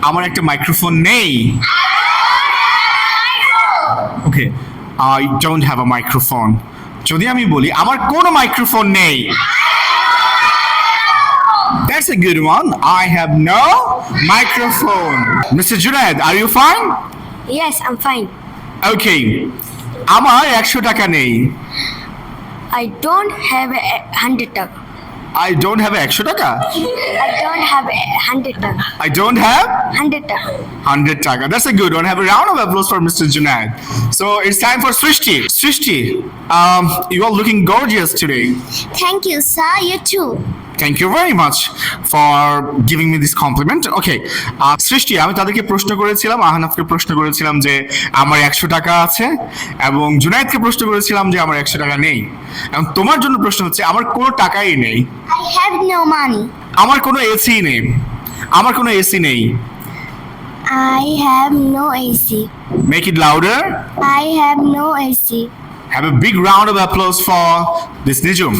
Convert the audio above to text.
আমার একটা মাইক্রোফোন নেই? Okay, I don't have a microphone. যদি আমি বলি আমার কোনো মাইক্রোফোন নেই, that's a good one. I have no microphone. Mr. Junaid, are you fine? Yes, I'm fine. Okay. আমার 100 টাকা নেই। I don't have 100 taka. I don't have 100 টাকা। I don't have 100 taka. I don't have 100 taka. 100 টাকা. That's a good one. Have a round of applause for Mr. Junaid. So it's time for Srishti. Srishti, you are looking gorgeous today. Thank you, sir. You too. Thank you very much for giving me this compliment. Okay, সৃষ্টি, আমি তাদেরকে প্রশ্ন করেছিলাম, আহনাফকে প্রশ্ন করেছিলাম যে আমার 100 টাকা আছে, এবং জুনায়েদকে প্রশ্ন করেছিলাম যে আমার 100 টাকা নেই। এবং তোমার জন্য প্রশ্ন হচ্ছে আমার কোনো টাকাই নেই, I have no money. আমার কোনো এসি নেই, আমার কোনো এসি নেই। I have no AC. Make it louder. I have no AC. Have a big round of applause for this Nijum.